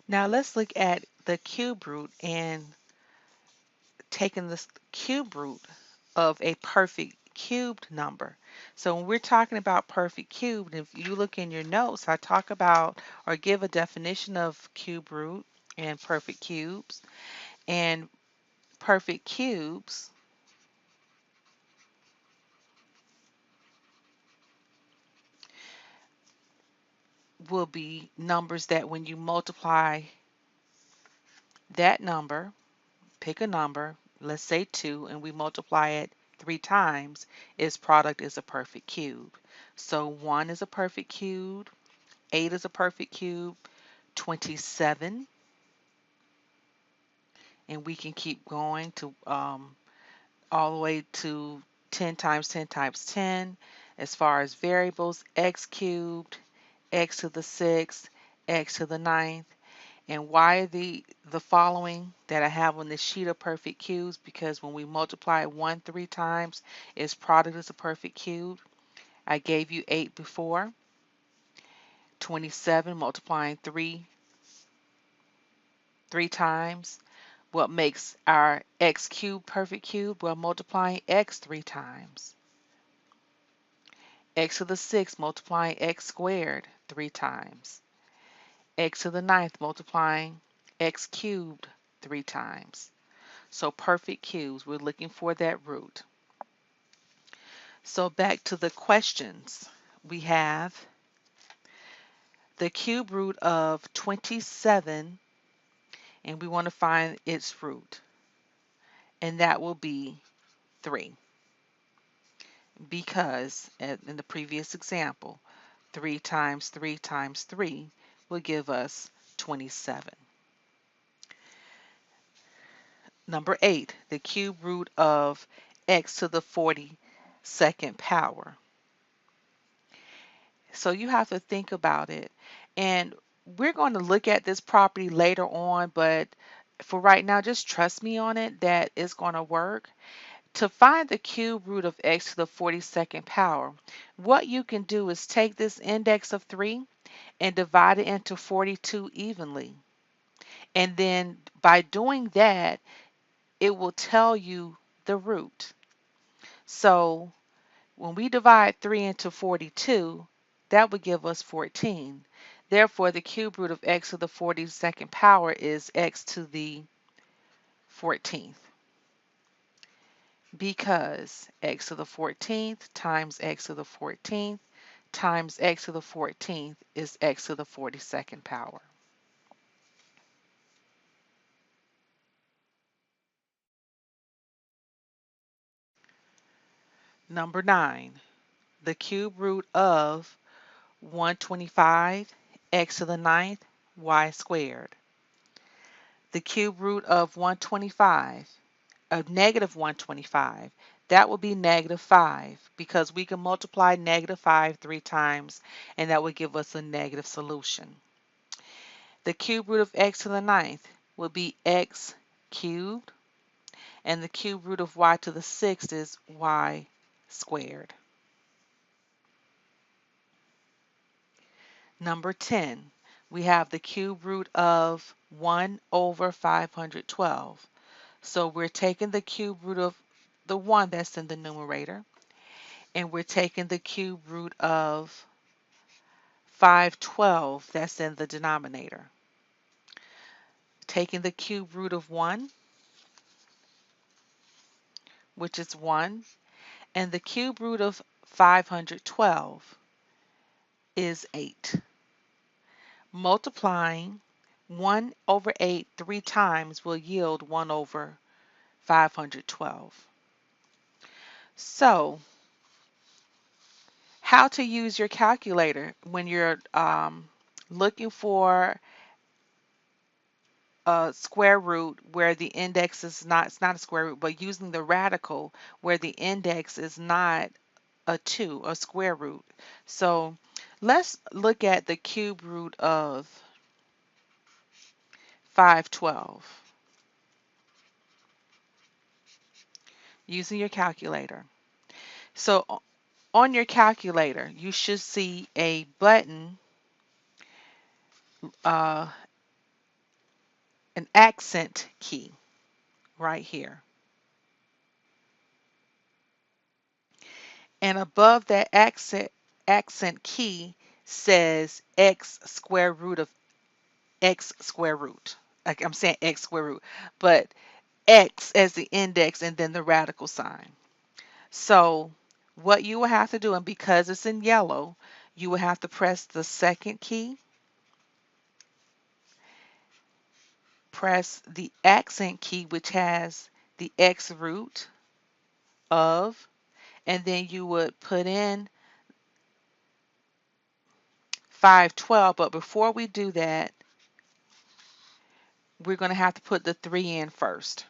Now let's look at the cube root and taking the cube root of a perfect cubed number. So when we're talking about perfect cubed, if you look in your notes, I talk about or give a definition of cube root and perfect cubes. And perfect cubes will be numbers that when you multiply that number, pick a number, let's say 2, and we multiply it 3 times, its product is a perfect cube. So 1 is a perfect cube, 8 is a perfect cube, 27, and we can keep going to all the way to 10 times 10 times 10. As far as variables, x cubed, x to the 6th, x to the ninth. And why the following that I have on this sheet of perfect cubes? Because when we multiply 1 3 times, its product is a perfect cube. I gave you 8 before. 27 multiplying 3 times. What makes our x cubed perfect cube? Well, multiplying x 3 times. X to the 6th multiplying x squared 3 times. X to the ninth multiplying x cubed 3 times. So perfect cubes, we're looking for that root. So back to the questions. We have the cube root of 27, and we want to find its root, and that will be 3. Because in the previous example, 3 times 3 times 3 will give us 27. Number 8, the cube root of x to the 42nd power. So you have to think about it. And we're going to look at this property later on, but for right now, just trust me on it that it's going to work. To find the cube root of x to the 42nd power, what you can do is take this index of 3 and divide it into 42 evenly. And then by doing that, it will tell you the root. So when we divide 3 into 42, that would give us 14. Therefore, the cube root of x to the 42nd power is x to the 14th. Because x to the 14th times x to the 14th times x to the 14th is x to the 42nd power. Number 9, the cube root of 125 x to the ninth y squared. The cube root of 125, of negative 125, that will be negative 5 because we can multiply negative 5 3 times and that would give us a negative solution. The cube root of x to the ninth will be x cubed, and the cube root of y to the 6th is y squared. Number 10, we have the cube root of 1 over 512. So we're taking the cube root of the 1 that's in the numerator, and we're taking the cube root of 512 that's in the denominator. Taking the cube root of 1, which is 1, and the cube root of 512 is 8. Multiplying 1 over 8 3 times will yield 1 over 512. So, how to use your calculator when you're looking for a square root where the index is not, it's not a square root, but using the radical where the index is not a 2, a square root. So let's look at the cube root of 512 using your calculator. So on your calculator, you should see a button uh, an accent key right here. And above that accent key says x square root of x square root. Like I'm saying x square root, but x as the index and then the radical sign. So what you will have to do, and because it's in yellow, you will have to press the second key, press the accent key, which has the x root of, and then you would put in 512. But before we do that, we're going to have to put the 3 in first,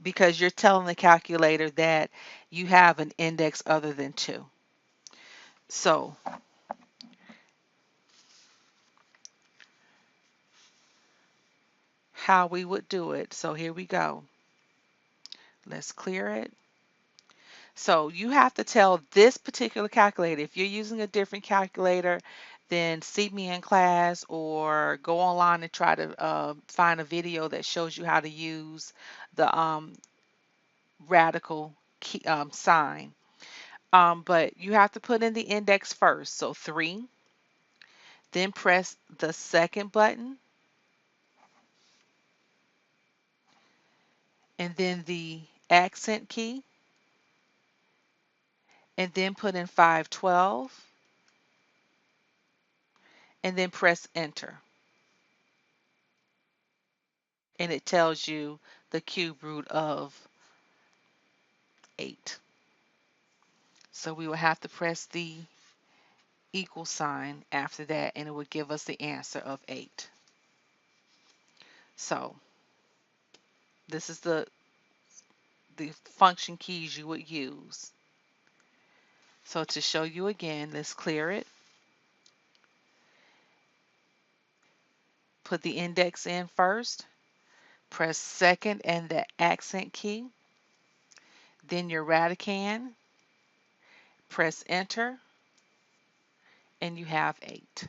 because you're telling the calculator that you have an index other than 2. So how we would do it. So here we go. Let's clear it. So you have to tell this particular calculator. If you're using a different calculator, then see me in class or go online and try to find a video that shows you how to use the radical key, sign. But you have to put in the index first. So 3, then press the second button, and then the accent key, and then put in 512, and then press enter. And it tells you the cube root of 8. So we will have to press the equal sign after that, and it will give us the answer of 8. So this is the function keys you would use. So to show you again, let's clear it. Put the index in first, press second and the accent key, then your radican, press enter, and you have 8.